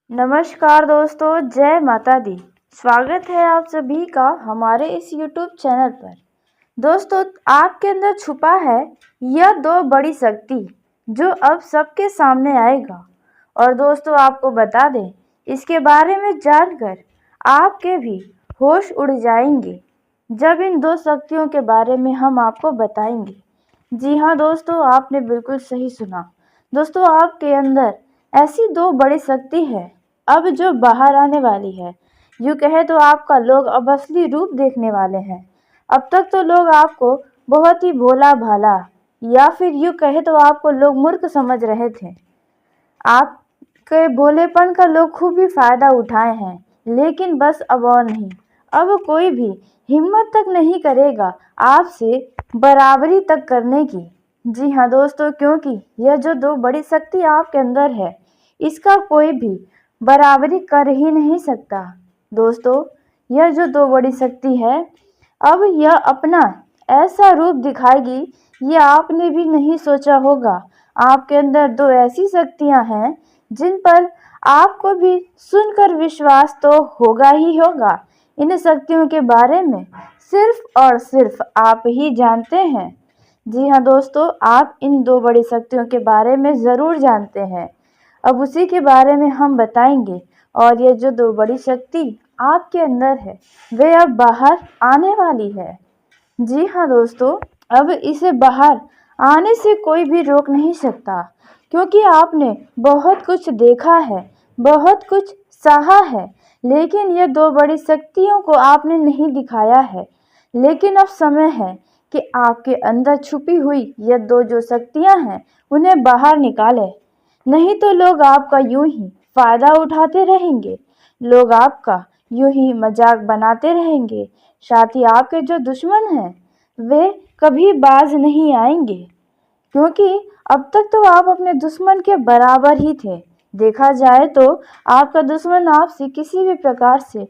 नमस्कार दोस्तों, जय माता दी। स्वागत है आप सभी का हमारे इस YouTube चैनल पर। दोस्तों, आपके अंदर छुपा है यह दो बड़ी शक्ति जो अब सबके सामने आएगा। और दोस्तों, आपको बता दें, इसके बारे में जानकर आपके भी होश उड़ जाएंगे जब इन दो शक्तियों के बारे में हम आपको बताएंगे। जी हाँ दोस्तों, आपने बिल्कुल सही सुना। दोस्तों, आपके अंदर ऐसी दो बड़ी शक्ति है अब जो बाहर आने वाली है। यूँ कहे तो आपका लोग अब असली रूप देखने वाले हैं। अब तक तो लोग आपको बहुत ही भोला भाला या फिर यूँ कहे तो आपको लोग मूर्ख समझ रहे थे। आपके भोलेपन का लोग खूब ही फायदा उठाए हैं, लेकिन बस अब और नहीं। अब कोई भी हिम्मत तक नहीं करेगा आपसे बराबरी तक करने की। जी हाँ दोस्तों, क्योंकि यह जो दो बड़ी शक्ति आपके अंदर है, इसका कोई भी बराबरी कर ही नहीं सकता। दोस्तों, यह जो दो बड़ी शक्ति है, अब यह अपना ऐसा रूप दिखाएगी ये आपने भी नहीं सोचा होगा। आपके अंदर दो ऐसी शक्तियां हैं जिन पर आपको भी सुनकर विश्वास तो होगा ही होगा। इन शक्तियों के बारे में सिर्फ और सिर्फ आप ही जानते हैं। जी हाँ दोस्तों, आप इन दो बड़ी शक्तियों के बारे में ज़रूर जानते हैं। अब उसी के बारे में हम बताएंगे। और ये जो दो बड़ी शक्ति आपके अंदर है, वे अब बाहर आने वाली है। जी हाँ दोस्तों, अब इसे बाहर आने से कोई भी रोक नहीं सकता, क्योंकि आपने बहुत कुछ देखा है, बहुत कुछ सहा है, लेकिन ये दो बड़ी शक्तियों को आपने नहीं दिखाया है। लेकिन अब समय है कि आपके अंदर छुपी हुई ये दो जो शक्तियाँ हैं, उन्हें बाहर निकालें। नहीं तो लोग आपका यूं ही फायदा उठाते रहेंगे, लोग आपका यूं ही मजाक बनाते रहेंगे। साथ ही आपके जो दुश्मन हैं, वे कभी बाज नहीं आएंगे, क्योंकि अब तक तो आप अपने दुश्मन के बराबर ही थे। देखा जाए तो आपका दुश्मन आपसे किसी भी प्रकार से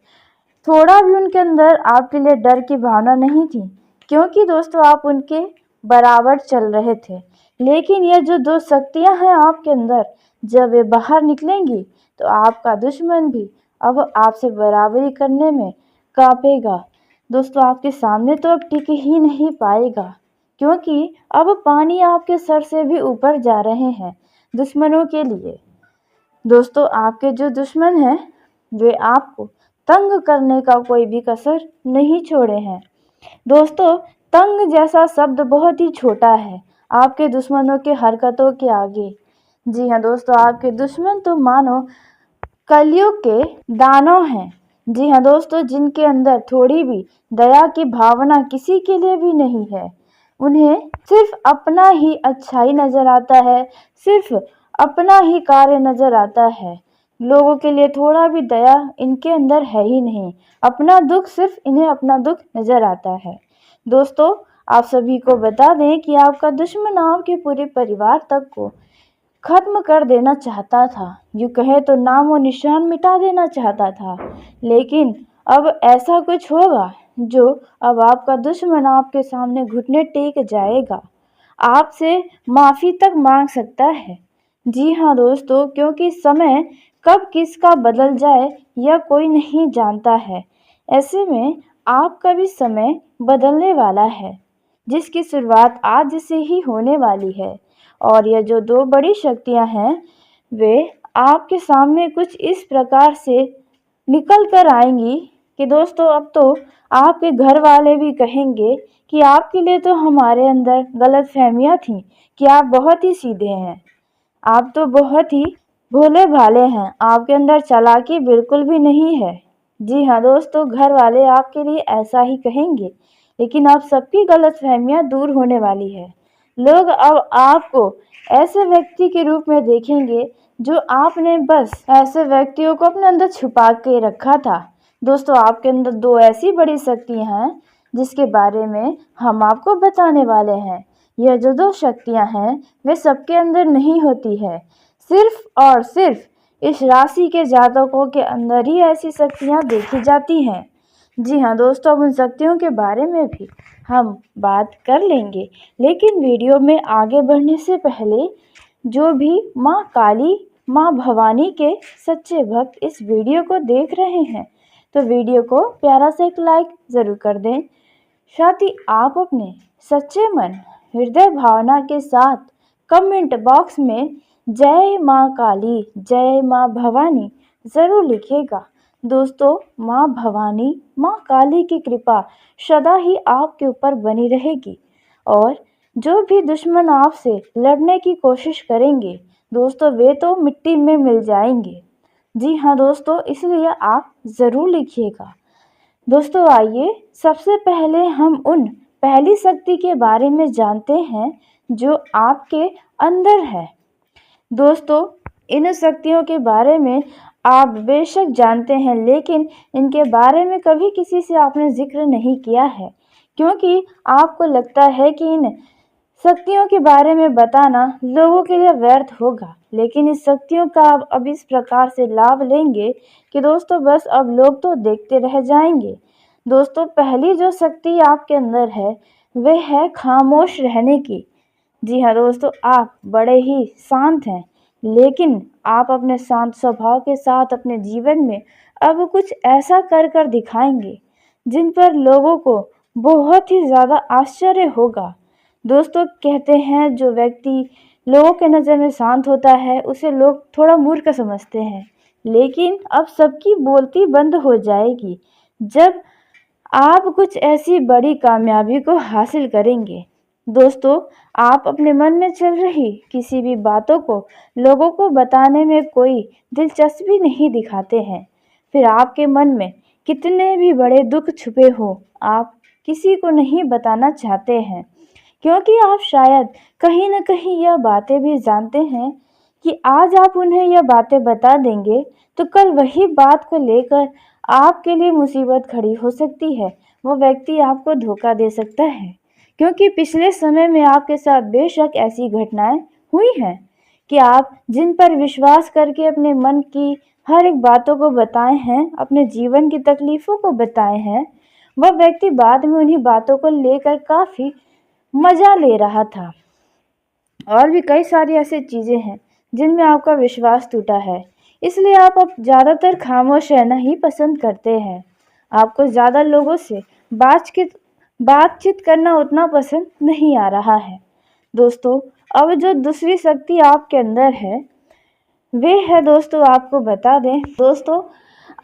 थोड़ा भी उनके अंदर आपके लिए डर की भावना नहीं थी, क्योंकि दोस्तों आप उनके बराबर चल रहे थे। लेकिन ये जो दो शक्तियां हैं आपके अंदर, जब वे बाहर निकलेंगी तो आपका दुश्मन भी अब आपसे बराबरी करने में कांपेगा। दोस्तों, आपके सामने तो अब टिक ही नहीं पाएगा, क्योंकि अब पानी आपके सर से भी ऊपर जा रहे हैं दुश्मनों के लिए। दोस्तों, आपके जो दुश्मन हैं, वे आपको तंग करने का कोई भी कसर नहीं छोड़े हैं। दोस्तों, तंग जैसा शब्द बहुत ही छोटा है आपके दुश्मनों के हरकतों के आगे। जी हाँ दोस्तों, आपके दुश्मन तो मानो कलयुग के दानव हैं। जी हाँ दोस्तों, जिनके अंदर थोड़ी भी दया की भावना किसी के लिए भी नहीं है। उन्हें सिर्फ अपना ही अच्छाई नजर आता है, सिर्फ अपना ही कार्य नजर आता है। लोगों के लिए थोड़ा भी दया इनके अंदर है ही नहीं। अपना दुख, सिर्फ इन्हें अपना दुख नजर आता है। दोस्तों, आप सभी को बता दें कि आपका दुश्मन आपके पूरे परिवार तक को खत्म कर देना चाहता था। यूँ कहे तो नामो निशान मिटा देना चाहता था। लेकिन अब ऐसा कुछ होगा जो अब आपका दुश्मन आपके सामने घुटने टेक जाएगा, आपसे माफ़ी तक मांग सकता है। जी हाँ दोस्तों, क्योंकि समय कब किसका बदल जाए यह कोई नहीं जानता है। ऐसे में आपका भी समय बदलने वाला है, जिसकी शुरुआत आज से ही होने वाली है। और यह जो दो बड़ी शक्तियां हैं, वे आपके सामने कुछ इस प्रकार से निकल कर आएंगी कि दोस्तों अब तो आपके घर वाले भी कहेंगे कि आपके लिए तो हमारे अंदर गलतफहमियां थी कि आप बहुत ही सीधे हैं, आप तो बहुत ही भोले भाले हैं, आपके अंदर चालाकी बिल्कुल भी नहीं है। जी हाँ दोस्तों, घर वाले आपके लिए ऐसा ही कहेंगे, लेकिन अब सबकी गलतफहमियां दूर होने वाली है। लोग अब आपको ऐसे व्यक्ति के रूप में देखेंगे जो आपने बस ऐसे व्यक्तियों को अपने अंदर छुपा के रखा था। दोस्तों, आपके अंदर दो ऐसी बड़ी शक्तियां हैं जिसके बारे में हम आपको बताने वाले हैं। यह जो दो शक्तियां हैं, वे सबके अंदर नहीं होती है। सिर्फ और सिर्फ इस राशि के जातकों के अंदर ही ऐसी शक्तियां देखी जाती हैं। जी हाँ दोस्तों, अब उन शक्तियों के बारे में भी हम बात कर लेंगे, लेकिन वीडियो में आगे बढ़ने से पहले जो भी माँ काली माँ भवानी के सच्चे भक्त इस वीडियो को देख रहे हैं तो वीडियो को प्यारा सा एक लाइक ज़रूर कर दें। साथ ही आप अपने सच्चे मन हृदय भावना के साथ कमेंट बॉक्स में जय माँ काली, जय माँ भवानी ज़रूर लिखिएगा। दोस्तों, माँ भवानी, माँ काली की कृपा सदा ही आपके ऊपर बनी रहेगी और जो भी दुश्मन आपसे लड़ने की कोशिश करेंगे दोस्तों, वे तो मिट्टी में मिल जाएंगे। जी हाँ दोस्तों, इसलिए आप ज़रूर लिखिएगा। दोस्तों, आइए सबसे पहले हम उन पहली शक्ति के बारे में जानते हैं जो आपके अंदर है। दोस्तों, इन शक्तियों के बारे में आप बेशक जानते हैं, लेकिन इनके बारे में कभी किसी से आपने जिक्र नहीं किया है, क्योंकि आपको लगता है कि इन शक्तियों के बारे में बताना लोगों के लिए व्यर्थ होगा। लेकिन इस शक्तियों का आप अब इस प्रकार से लाभ लेंगे कि दोस्तों बस अब लोग तो देखते रह जाएंगे। दोस्तों, पहली जो शक्ति आपके अंदर है वह है खामोश रहने की। जी हाँ दोस्तों, आप बड़े ही शांत हैं, लेकिन आप अपने शांत स्वभाव के साथ अपने जीवन में अब कुछ ऐसा कर कर दिखाएंगे जिन पर लोगों को बहुत ही ज़्यादा आश्चर्य होगा। दोस्तों, कहते हैं जो व्यक्ति लोगों के नज़र में शांत होता है उसे लोग थोड़ा मूर्ख समझते हैं, लेकिन अब सबकी बोलती बंद हो जाएगी जब आप कुछ ऐसी बड़ी कामयाबी को हासिल करेंगे। दोस्तों, आप अपने मन में चल रही किसी भी बातों को लोगों को बताने में कोई दिलचस्पी नहीं दिखाते हैं। फिर आपके मन में कितने भी बड़े दुख छुपे हो, आप किसी को नहीं बताना चाहते हैं, क्योंकि आप शायद कहीं न कहीं यह बातें भी जानते हैं कि आज आप उन्हें यह बातें बता देंगे तो कल वही बात को लेकर आपके लिए मुसीबत खड़ी हो सकती है। वो व्यक्ति आपको धोखा दे सकता है, क्योंकि पिछले समय में आपके साथ बेशक ऐसी घटनाएं हुई हैं कि आप जिन पर विश्वास करके अपने मन की हर एक बातों को बताए हैं, अपने जीवन की तकलीफ़ों को बताए हैं, वह व्यक्ति बाद में उन्हीं बातों को लेकर काफ़ी मज़ा ले रहा था। और भी कई सारी ऐसी चीज़ें हैं जिनमें आपका विश्वास टूटा है, इसलिए आप अब ज़्यादातर खामोश रहना ही पसंद करते हैं। आपको ज़्यादा लोगों से बातचीत करना उतना पसंद नहीं आ रहा है। दोस्तों, अब जो दूसरी शक्ति आपके अंदर है वे है, दोस्तों आपको बता दें, दोस्तों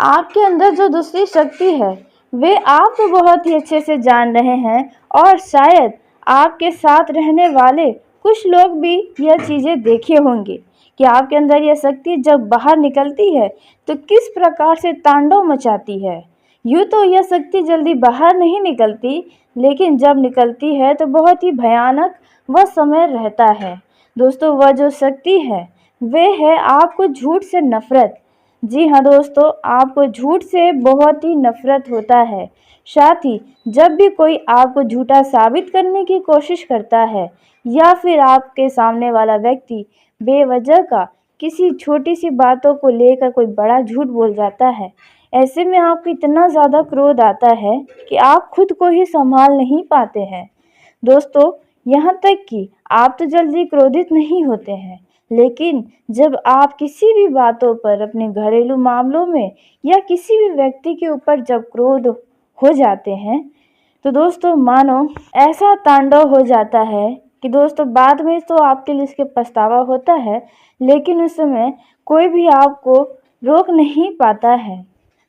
आपके अंदर जो दूसरी शक्ति है वे आप तो बहुत ही अच्छे से जान रहे हैं और शायद आपके साथ रहने वाले कुछ लोग भी यह चीज़ें देखे होंगे कि आपके अंदर यह शक्ति जब बाहर निकलती है तो किस प्रकार से तांडव मचाती है। यूँ तो यह शक्ति जल्दी बाहर नहीं निकलती, लेकिन जब निकलती है तो बहुत ही भयानक वह समय रहता है। दोस्तों, वह जो शक्ति है वह है आपको झूठ से नफ़रत। जी हाँ दोस्तों, आपको झूठ से बहुत ही नफ़रत होता है। साथ ही जब भी कोई आपको झूठा साबित करने की कोशिश करता है या फिर आपके सामने वाला व्यक्ति बेवजह का किसी छोटी सी बातों को लेकर कोई बड़ा झूठ बोल जाता है, ऐसे में आपको इतना ज़्यादा क्रोध आता है कि आप खुद को ही संभाल नहीं पाते हैं। दोस्तों, यहाँ तक कि आप तो जल्दी क्रोधित नहीं होते हैं, लेकिन जब आप किसी भी बातों पर, अपने घरेलू मामलों में या किसी भी व्यक्ति के ऊपर जब क्रोध हो जाते हैं तो दोस्तों मानो ऐसा तांडव हो जाता है कि दोस्तों बाद में तो आपके लिए इसके पछतावा होता है, लेकिन उस समय कोई भी आपको रोक नहीं पाता है।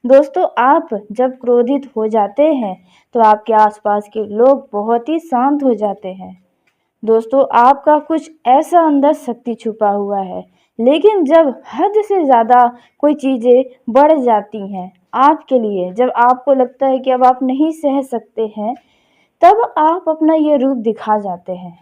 दोस्तों, आप जब क्रोधित हो जाते हैं तो आपके आसपास के लोग बहुत ही शांत हो जाते हैं। दोस्तों, आपका कुछ ऐसा अंदर शक्ति छुपा हुआ है, लेकिन जब हद से ज़्यादा कोई चीज़ें बढ़ जाती हैं आपके लिए, जब आपको लगता है कि अब आप नहीं सह सकते हैं, तब आप अपना ये रूप दिखा जाते हैं।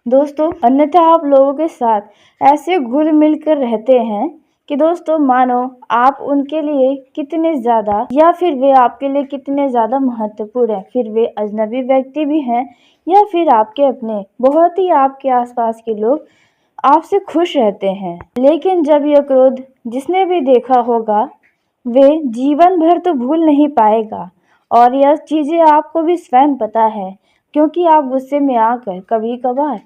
दोस्तों, अन्यथा आप लोगों के साथ ऐसे घुल मिल कर रहते हैं कि दोस्तों मानो आप उनके लिए कितने ज़्यादा या फिर वे आपके लिए कितने ज़्यादा महत्वपूर्ण हैं। फिर वे अजनबी व्यक्ति भी हैं या फिर आपके अपने, बहुत ही आपके आसपास के लोग आपसे खुश रहते हैं। लेकिन जब यह क्रोध जिसने भी देखा होगा वे जीवन भर तो भूल नहीं पाएगा, और यह चीज़ें आपको भी स्वयं पता है, क्योंकि आप गुस्से में आकर कभी कभार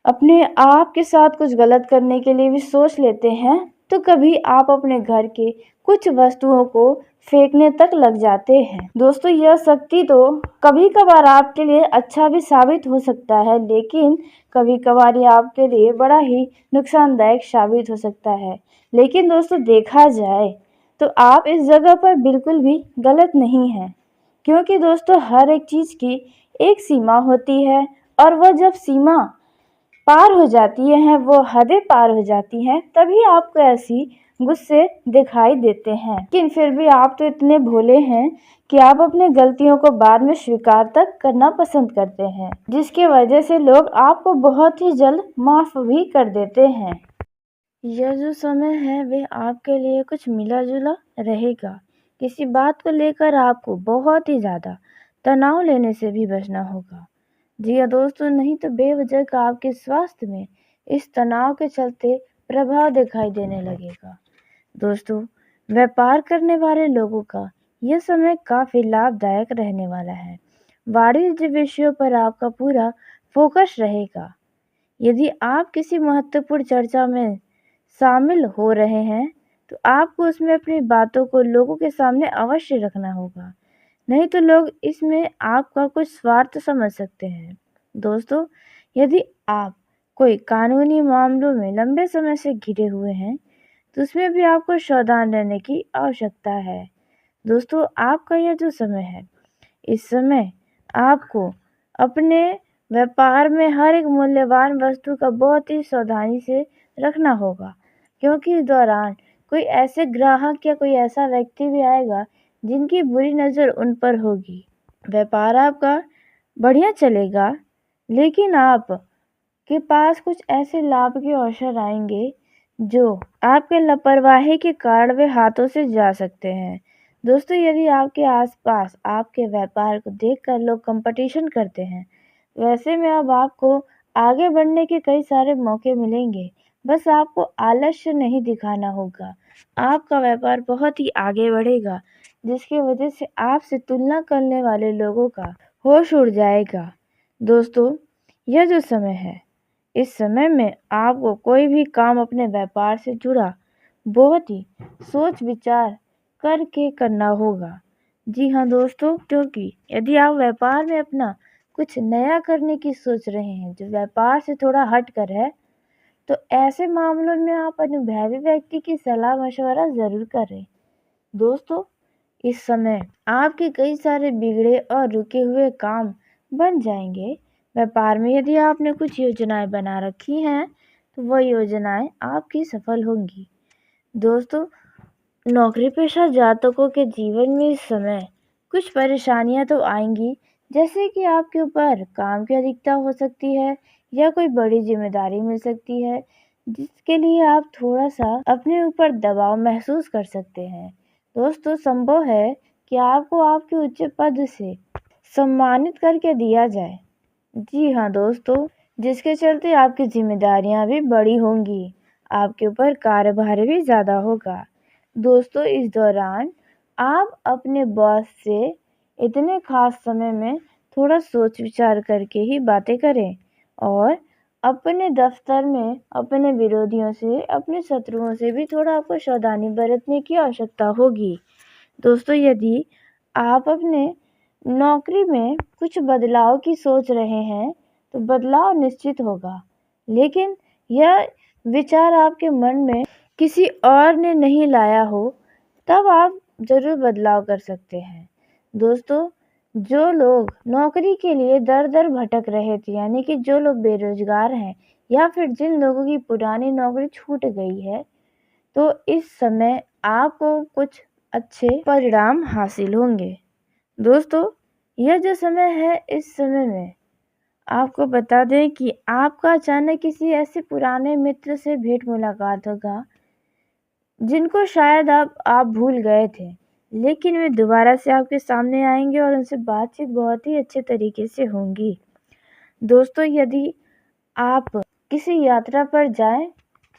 अपने आप के साथ कुछ गलत करने के लिए भी सोच लेते हैं, तो कभी आप अपने घर के कुछ वस्तुओं को फेंकने तक लग जाते हैं। दोस्तों, यह शक्ति तो कभी कभार आपके लिए अच्छा भी साबित हो सकता है, लेकिन कभी कभार ये आपके लिए बड़ा ही नुकसानदायक साबित हो सकता है। लेकिन दोस्तों, देखा जाए तो आप इस जगह पर बिल्कुल भी गलत नहीं हैं, क्योंकि दोस्तों हर एक चीज़ की एक सीमा होती है, और वह जब सीमा पार हो जाती है, वो हदें पार हो जाती हैं, तभी आपको ऐसी गुस्से दिखाई देते हैं। लेकिन फिर भी आप तो इतने भोले हैं कि आप अपनी गलतियों को बाद में स्वीकार तक करना पसंद करते हैं, जिसकी वजह से लोग आपको बहुत ही जल्द माफ भी कर देते हैं। यह जो समय है वे आपके लिए कुछ मिला जुला रहेगा। किसी बात को लेकर आपको बहुत ही ज़्यादा तनाव लेने से भी बचना होगा। जी हाँ दोस्तों, नहीं तो बेवजह का आपके स्वास्थ्य में इस तनाव के चलते प्रभाव दिखाई देने लगेगा। दोस्तों, व्यापार करने वाले लोगों का यह समय काफ़ी लाभदायक रहने वाला है। वाणिज्य विषयों पर आपका पूरा फोकस रहेगा। यदि आप किसी महत्वपूर्ण चर्चा में शामिल हो रहे हैं, तो आपको उसमें अपनी बातों को लोगों के सामने अवश्य रखना होगा, नहीं तो लोग इसमें आपका कुछ स्वार्थ समझ सकते हैं। दोस्तों, यदि आप कोई कानूनी मामलों में लंबे समय से घिरे हुए हैं, तो उसमें भी आपको सावधान रहने की आवश्यकता है। दोस्तों, आपका यह जो समय है, इस समय आपको अपने व्यापार में हर एक मूल्यवान वस्तु का बहुत ही सावधानी से रखना होगा, क्योंकि इस दौरान कोई ऐसे ग्राहक या कोई ऐसा व्यक्ति भी आएगा जिनकी बुरी नज़र उन पर होगी। व्यापार आपका बढ़िया चलेगा, लेकिन आप के पास कुछ ऐसे लाभ के अवसर आएंगे जो आपके लापरवाही के कारण वे हाथों से जा सकते हैं। दोस्तों, यदि आपके आसपास आपके व्यापार को देखकर लोग कंपटीशन करते हैं, वैसे में अब आपको आगे बढ़ने के कई सारे मौके मिलेंगे। बस आपको आलस्य नहीं दिखाना होगा। आपका व्यापार बहुत ही आगे बढ़ेगा, जिसकी वजह से आपसे तुलना करने वाले लोगों का होश उड़ जाएगा। दोस्तों, यह जो समय है, इस समय में आपको कोई भी काम अपने व्यापार से जुड़ा बहुत ही सोच विचार करके करना होगा। जी हाँ दोस्तों, क्योंकि यदि आप व्यापार में अपना कुछ नया करने की सोच रहे हैं जो व्यापार से थोड़ा हट कर है, तो ऐसे मामलों में आप अनुभवी व्यक्ति की सलाह मशवरा ज़रूर करें। दोस्तों, इस समय आपके कई सारे बिगड़े और रुके हुए काम बन जाएंगे। व्यापार में यदि आपने कुछ योजनाएं बना रखी हैं, तो वह योजनाएं आपकी सफल होंगी। दोस्तों, नौकरी पेशा जातकों के जीवन में इस समय कुछ परेशानियां तो आएंगी, जैसे कि आपके ऊपर काम की अधिकता हो सकती है या कोई बड़ी जिम्मेदारी मिल सकती है, जिसके लिए आप थोड़ा सा अपने ऊपर दबाव महसूस कर सकते हैं। दोस्तों, संभव है कि आपको आपके उच्च पद से सम्मानित करके दिया जाए। जी हाँ दोस्तों, जिसके चलते आपकी जिम्मेदारियां भी बड़ी होंगी, आपके ऊपर कार्यभार भी ज़्यादा होगा। दोस्तों, इस दौरान आप अपने बॉस से इतने खास समय में थोड़ा सोच विचार करके ही बातें करें, और अपने दफ्तर में अपने विरोधियों से, अपने शत्रुओं से भी थोड़ा आपको सावधानी बरतने की आवश्यकता होगी। दोस्तों, यदि आप अपने नौकरी में कुछ बदलाव की सोच रहे हैं, तो बदलाव निश्चित होगा, लेकिन यह विचार आपके मन में किसी और ने नहीं लाया हो, तब आप ज़रूर बदलाव कर सकते हैं। दोस्तों, जो लोग नौकरी के लिए दर दर भटक रहे थे, यानी कि जो लोग बेरोजगार हैं या फिर जिन लोगों की पुरानी नौकरी छूट गई है, तो इस समय आपको कुछ अच्छे परिणाम हासिल होंगे। दोस्तों, यह जो समय है, इस समय में आपको बता दें कि आपका अचानक किसी ऐसे पुराने मित्र से भेंट मुलाकात होगा जिनको शायद आप भूल गए थे, लेकिन वे दोबारा से आपके सामने आएंगे और उनसे बातचीत बहुत ही अच्छे तरीके से होंगी। दोस्तों, यदि आप किसी यात्रा पर जाएं,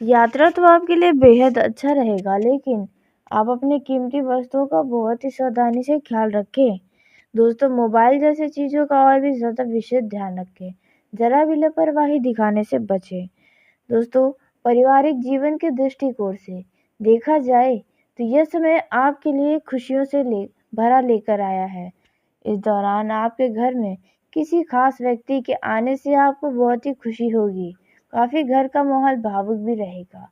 यात्रा तो आपके लिए बेहद अच्छा रहेगा, लेकिन आप अपने कीमती वस्तुओं का बहुत ही सावधानी से ख्याल रखें। दोस्तों, मोबाइल जैसी चीज़ों का और भी ज़्यादा विशेष ध्यान रखें, जरा भी लापरवाही दिखाने से बचें। दोस्तों, पारिवारिक जीवन के दृष्टिकोण से देखा जाए तो यह समय आपके लिए खुशियों से भरा लेकर आया है। इस दौरान आपके घर में किसी खास व्यक्ति के आने से आपको बहुत ही खुशी होगी। काफ़ी घर का माहौल भावुक भी रहेगा।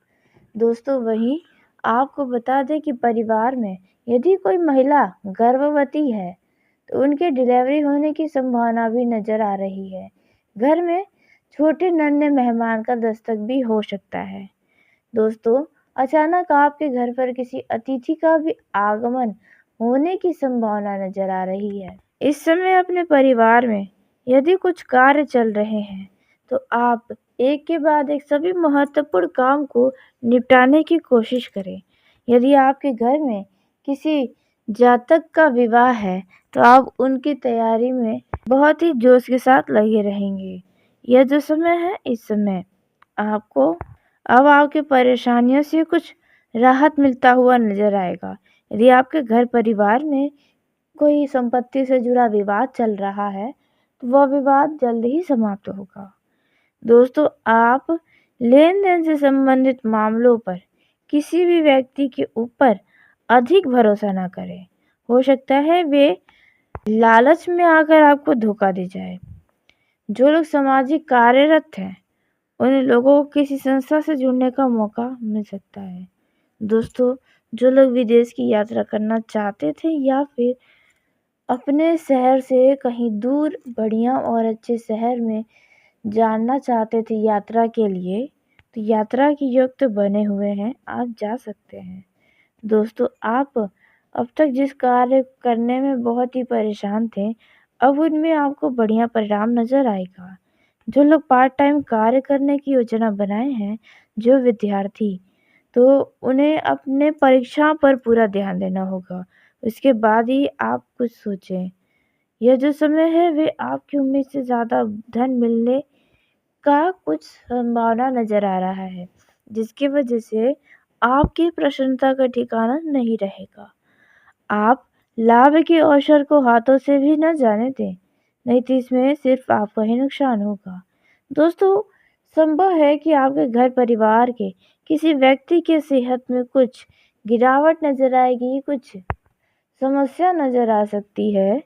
दोस्तों, वहीं आपको बता दें कि परिवार में यदि कोई महिला गर्भवती है तो उनके डिलीवरी होने की संभावना भी नज़र आ रही है। घर में छोटे नन्हे मेहमान का दस्तक भी हो सकता है। दोस्तों, अचानक आपके घर पर किसी अतिथि का भी आगमन होने की संभावना नज़र आ रही है। इस समय अपने परिवार में यदि कुछ कार्य चल रहे हैं तो आप एक के बाद एक सभी महत्वपूर्ण काम को निपटाने की कोशिश करें। यदि आपके घर में किसी जातक का विवाह है तो आप उनकी तैयारी में बहुत ही जोश के साथ लगे रहेंगे। यह जो समय है, इस समय आपको अब आपकी परेशानियों से कुछ राहत मिलता हुआ नजर आएगा। यदि आपके घर परिवार में कोई संपत्ति से जुड़ा विवाद चल रहा है तो वह विवाद जल्द ही समाप्त होगा। दोस्तों, आप लेन देन से संबंधित मामलों पर किसी भी व्यक्ति के ऊपर अधिक भरोसा ना करें। हो सकता है वे लालच में आकर आपको धोखा दे जाए। जो लोग सामाजिक कार्यरत हैं उन लोगों को किसी संस्था से जुड़ने का मौका मिल सकता है। दोस्तों, जो लोग विदेश की यात्रा करना चाहते थे या फिर अपने शहर से कहीं दूर बढ़िया और अच्छे शहर में जानना चाहते थे यात्रा के लिए, तो यात्रा के योग तो बने हुए हैं, आप जा सकते हैं। दोस्तों, आप अब तक जिस कार्य करने में बहुत ही परेशान थे, अब उनमें आपको बढ़िया परिणाम नज़र आएगा। जो लोग पार्ट टाइम कार्य करने की योजना बनाए हैं, जो विद्यार्थी, तो उन्हें अपने परीक्षा पर पूरा ध्यान देना होगा। उसके बाद ही आप कुछ सोचें। यह जो समय है वे आपकी उम्मीद से ज़्यादा धन मिलने का कुछ संभावना नज़र आ रहा है, जिसकी वजह से आपकी प्रसन्नता का ठिकाना नहीं रहेगा। आप लाभ के अवसर को हाथों से भी न जाने दें, नहीं तो इसमें सिर्फ आपका ही नुकसान होगा। दोस्तों, संभव है कि आपके घर परिवार के किसी व्यक्ति के सेहत में कुछ गिरावट नज़र आएगी, कुछ समस्या नज़र आ सकती है,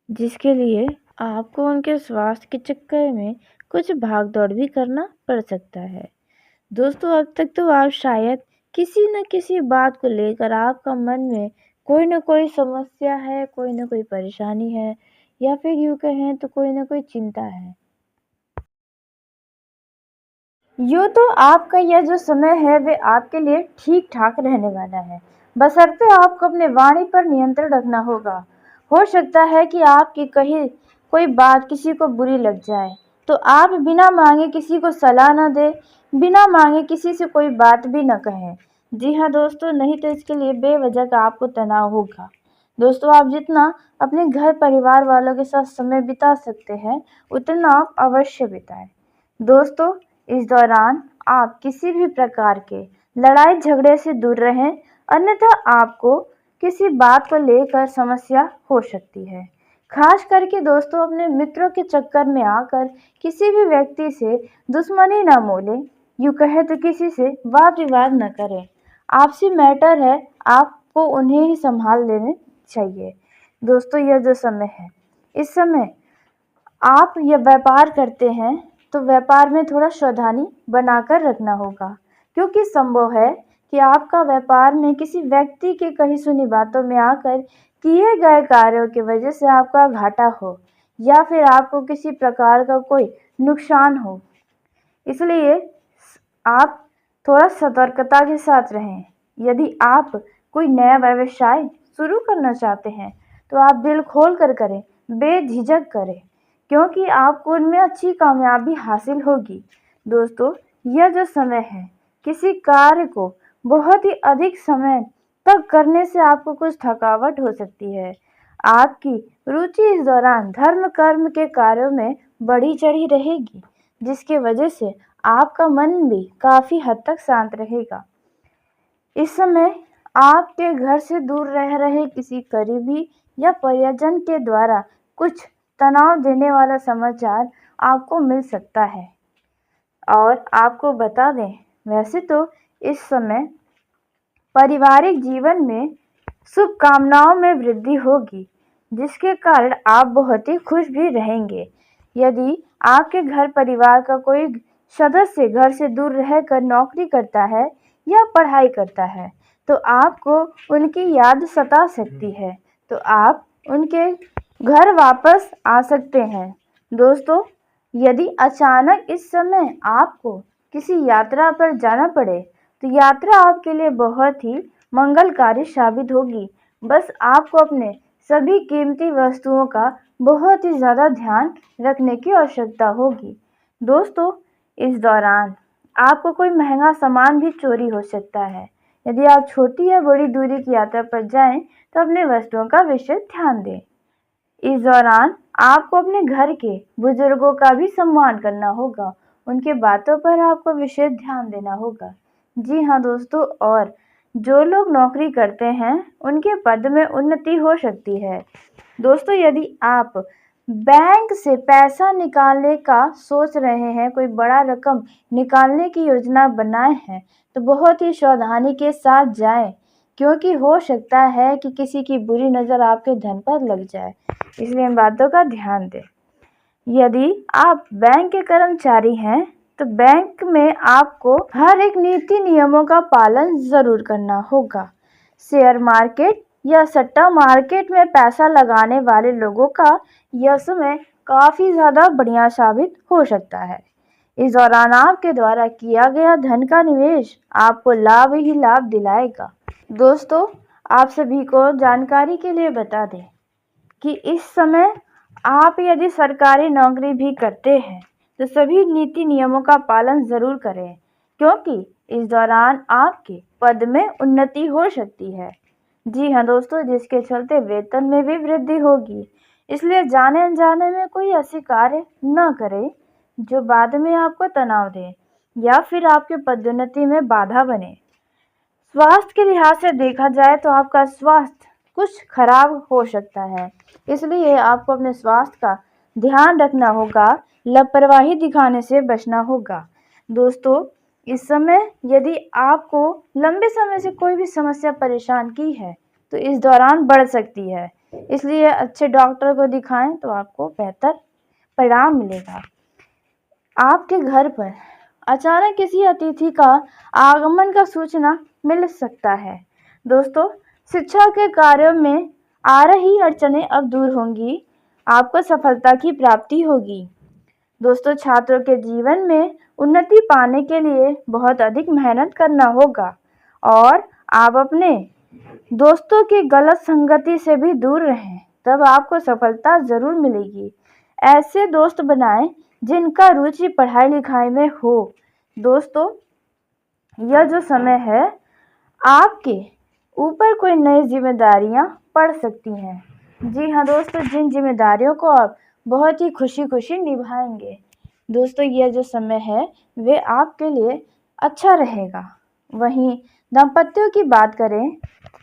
जिसके लिए आपको उनके स्वास्थ्य के चक्कर में कुछ भाग दौड़ भी करना पड़ सकता है। दोस्तों, अब तक तो आप शायद किसी न किसी बात को लेकर आपका मन में कोई न कोई समस्या है, कोई न कोई परेशानी है, या फिर यूँ कहें तो कोई न कोई चिंता है। यूँ तो आपका यह जो समय है वे आपके लिए ठीक ठाक रहने वाला है, बशर्ते आपको अपने वाणी पर नियंत्रण रखना होगा। हो सकता है कि आपकी कही कोई बात किसी को बुरी लग जाए, तो आप बिना मांगे किसी को सलाह न दें, बिना मांगे किसी से कोई बात भी न कहें। जी हाँ दोस्तों, नहीं तो इसके लिए बेवजह का आपको तनाव होगा। दोस्तों, आप जितना अपने घर परिवार वालों के साथ समय बिता सकते हैं उतना आप अवश्य बिताएं। दोस्तों, इस दौरान आप किसी भी प्रकार के लड़ाई झगड़े से दूर रहें, अन्यथा आपको किसी बात को लेकर समस्या हो सकती है। खास करके दोस्तों, अपने मित्रों के चक्कर में आकर किसी भी व्यक्ति से दुश्मनी न मोलें, यूँ कहे तो किसी से वाद विवाद न करें। आपसी मैटर है, आपको उन्हें ही संभाल लेने चाहिए। दोस्तों, यह जो समय है, इस समय आप यह व्यापार करते हैं तो व्यापार में थोड़ा सावधानी बनाकर रखना होगा, क्योंकि संभव है कि आपका व्यापार में किसी व्यक्ति के कही सुनी बातों में आकर किए गए कार्यों की वजह से आपका घाटा हो या फिर आपको किसी प्रकार का कोई नुकसान हो। इसलिए आप थोड़ा सतर्कता के साथ रहें। यदि आप कोई नया व्यवसाय शुरू करना चाहते हैं तो आप दिल खोल कर करें, बेझिझक करें, क्योंकि आपको उनमें अच्छी कामयाबी हासिल होगी। दोस्तों, यह जो समय है, किसी कार्य को बहुत ही अधिक समय तक करने से आपको कुछ थकावट हो सकती है। आपकी रुचि इस दौरान धर्म कर्म के कार्यों में बढ़ी चढ़ी रहेगी, जिसकी वजह से आपका मन भी काफ़ी हद तक शांत रहेगा। इस समय आपके घर से दूर रह रहे किसी करीबी या परिजन के द्वारा कुछ तनाव देने वाला समाचार आपको मिल सकता है। और आपको बता दें, वैसे तो इस समय पारिवारिक जीवन में शुभकामनाओं में वृद्धि होगी, जिसके कारण आप बहुत ही खुश भी रहेंगे। यदि आपके घर परिवार का कोई सदस्य घर से दूर रहकर नौकरी करता है या पढ़ाई करता है, तो आपको उनकी याद सता सकती है, तो आप उनके घर वापस आ सकते हैं। दोस्तों, यदि अचानक इस समय आपको किसी यात्रा पर जाना पड़े, तो यात्रा आपके लिए बहुत ही मंगलकारी साबित होगी। बस आपको अपने सभी कीमती वस्तुओं का बहुत ही ज़्यादा ध्यान रखने की आवश्यकता होगी। दोस्तों, इस दौरान आपको कोई महंगा सामान भी चोरी हो सकता है। यदि आप छोटी या बड़ी दूरी की यात्रा पर जाएं, तो अपने वस्तुओं का विशेष ध्यान दें। इस दौरान आपको अपने घर के बुजुर्गों का भी सम्मान करना होगा, उनके बातों पर आपको विशेष ध्यान देना होगा। जी हाँ दोस्तों, और जो लोग नौकरी करते हैं उनके पद में उन्नति हो सकती है। दोस्तों, यदि आप बैंक से पैसा निकालने का सोच रहे हैं, कोई बड़ा रकम निकालने की योजना बनाए हैं, तो बहुत ही सावधानी के साथ जाएं, क्योंकि हो सकता है कि किसी की बुरी नज़र आपके धन पर लग जाए, इसलिए इन बातों का ध्यान दें। यदि आप बैंक के कर्मचारी हैं, तो बैंक में आपको हर एक नीति नियमों का पालन ज़रूर करना होगा। शेयर मार्केट या सट्टा मार्केट में पैसा लगाने वाले लोगों का यह समय काफ़ी ज़्यादा बढ़िया साबित हो सकता है। इस दौरान आपके द्वारा किया गया धन का निवेश आपको लाभ ही लाभ दिलाएगा। दोस्तों, आप सभी को जानकारी के लिए बता दें कि इस समय आप यदि सरकारी नौकरी भी करते हैं, तो सभी नीति नियमों का पालन ज़रूर करें, क्योंकि इस दौरान आपके पद में उन्नति हो सकती है। जी हाँ दोस्तों, जिसके चलते वेतन में भी वृद्धि होगी, इसलिए जाने अनजाने में कोई ऐसे कार्य न करें जो बाद में आपको तनाव दे या फिर आपके पदोन्नति में बाधा बने। स्वास्थ्य के लिहाज से देखा जाए तो आपका स्वास्थ्य कुछ खराब हो सकता है, इसलिए आपको अपने स्वास्थ्य का ध्यान रखना होगा, लापरवाही दिखाने से बचना होगा। दोस्तों, इस समय यदि आपको लंबे समय से कोई भी समस्या परेशान की है, तो इस दौरान बढ़ सकती है, इसलिए अच्छे डॉक्टर को दिखाएं तो आपको बेहतर परिणाम मिलेगा। आपके घर पर अचानक किसी अतिथि का आगमन का सूचना मिल सकता है। दोस्तों, शिक्षा के कार्यों में आ रही अड़चनें अब दूर होंगी, आपको सफलता की प्राप्ति होगी। दोस्तों, छात्रों के जीवन में उन्नति पाने के लिए बहुत अधिक मेहनत करना होगा और आप अपने दोस्तों की गलत संगति से भी दूर रहें, तब आपको सफलता ज़रूर मिलेगी। ऐसे दोस्त बनाएं जिनका रुचि पढ़ाई लिखाई में हो। दोस्तों, यह जो समय है, आपके ऊपर कोई नई जिम्मेदारियां पड़ सकती हैं। जी हाँ दोस्तों, जिन जिम्मेदारियों को आप बहुत ही खुशी खुशी निभाएंगे। दोस्तों, यह जो समय है वे आपके लिए अच्छा रहेगा। वहीं दाम्पत्यों की बात करें,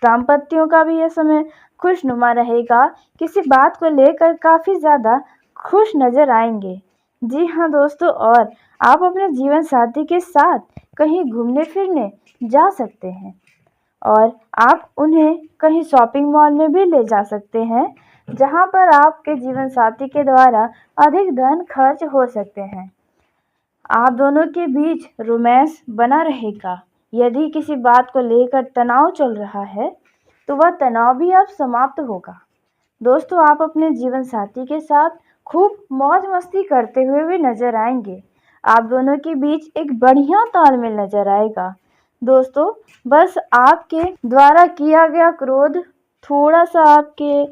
दाम्पत्यों का भी यह समय खुशनुमा रहेगा, किसी बात को लेकर काफ़ी ज़्यादा खुश नज़र आएंगे। जी हाँ दोस्तों, और आप अपने जीवन साथी के साथ कहीं घूमने फिरने जा सकते हैं और आप उन्हें कहीं शॉपिंग मॉल में भी ले जा सकते हैं, जहां पर आपके जीवन साथी के द्वारा अधिक धन खर्च हो सकते हैं। आप दोनों के बीच रोमांस बना रहेगा। यदि किसी बात को लेकर तनाव चल रहा है, तो वह तनाव भी अब समाप्त होगा। दोस्तों, आप अपने जीवन साथी के साथ खूब मौज मस्ती करते हुए भी नजर आएंगे। आप दोनों के बीच एक बढ़िया तालमेल नजर आएगा। दोस्तों, बस आपके द्वारा किया गया क्रोध थोड़ा सा आपके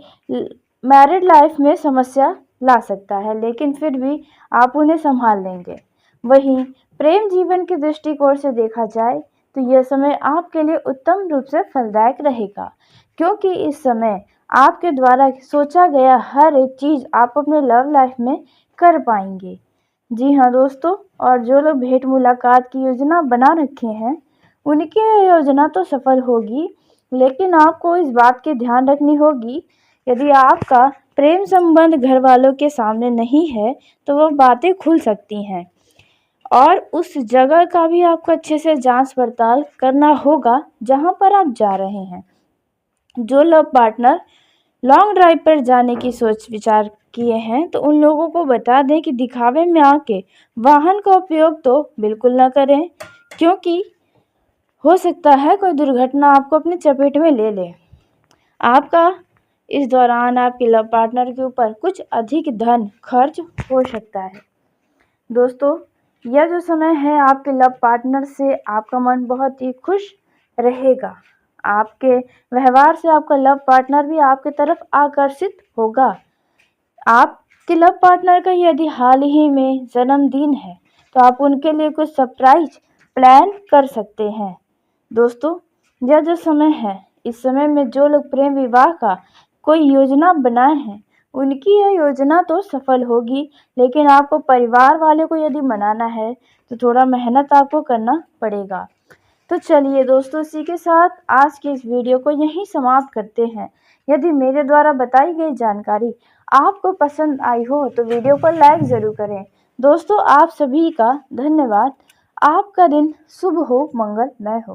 मैरिड लाइफ में समस्या ला सकता है, लेकिन फिर भी आप उन्हें संभाल लेंगे। वहीं प्रेम जीवन के दृष्टिकोण से देखा जाए तो यह समय आपके लिए उत्तम रूप से फलदायक रहेगा, क्योंकि इस समय आपके द्वारा सोचा गया हर एक चीज़ आप अपने लव लाइफ में कर पाएंगे। जी हाँ दोस्तों, और जो लोग भेंट मुलाकात की योजना बना रखे हैं, उनकी यह योजना तो सफल होगी, लेकिन आपको इस बात की ध्यान रखनी होगी, यदि आपका प्रेम संबंध घर वालों के सामने नहीं है तो वो बातें खुल सकती हैं और उस जगह का भी आपको अच्छे से जांच पड़ताल करना होगा जहां पर आप जा रहे हैं। जो लव पार्टनर लॉन्ग ड्राइव पर जाने की सोच विचार किए हैं तो उन लोगों को बता दें कि दिखावे में आके वाहन का उपयोग तो बिल्कुल ना करें, क्योंकि हो सकता है कोई दुर्घटना आपको अपनी चपेट में ले ले। आपका इस दौरान आपके लव पार्टनर के ऊपर कुछ अधिक धन खर्च हो सकता है। दोस्तों, यह जो समय है आपके लव पार्टनर से आपका मन बहुत ही खुश रहेगा। आपके व्यवहार से आपका लव पार्टनर भी आपकी तरफ आकर्षित होगा। आपके लव पार्टनर का यदि हाल ही में जन्मदिन है तो आप उनके लिए कुछ सरप्राइज प्लान कर सकते हैं। दोस्तों, यह जो समय है, इस समय में जो लोग प्रेम विवाह का कोई योजना बनाए हैं उनकी यह योजना तो सफल होगी, लेकिन आपको परिवार वाले को यदि मनाना है तो थोड़ा मेहनत आपको करना पड़ेगा। तो चलिए दोस्तों, इसी के साथ आज की इस वीडियो को यहीं समाप्त करते हैं। यदि मेरे द्वारा बताई गई जानकारी आपको पसंद आई हो तो वीडियो को लाइक ज़रूर करें। दोस्तों, आप सभी का धन्यवाद। आपका दिन शुभ हो, मंगलमय हो।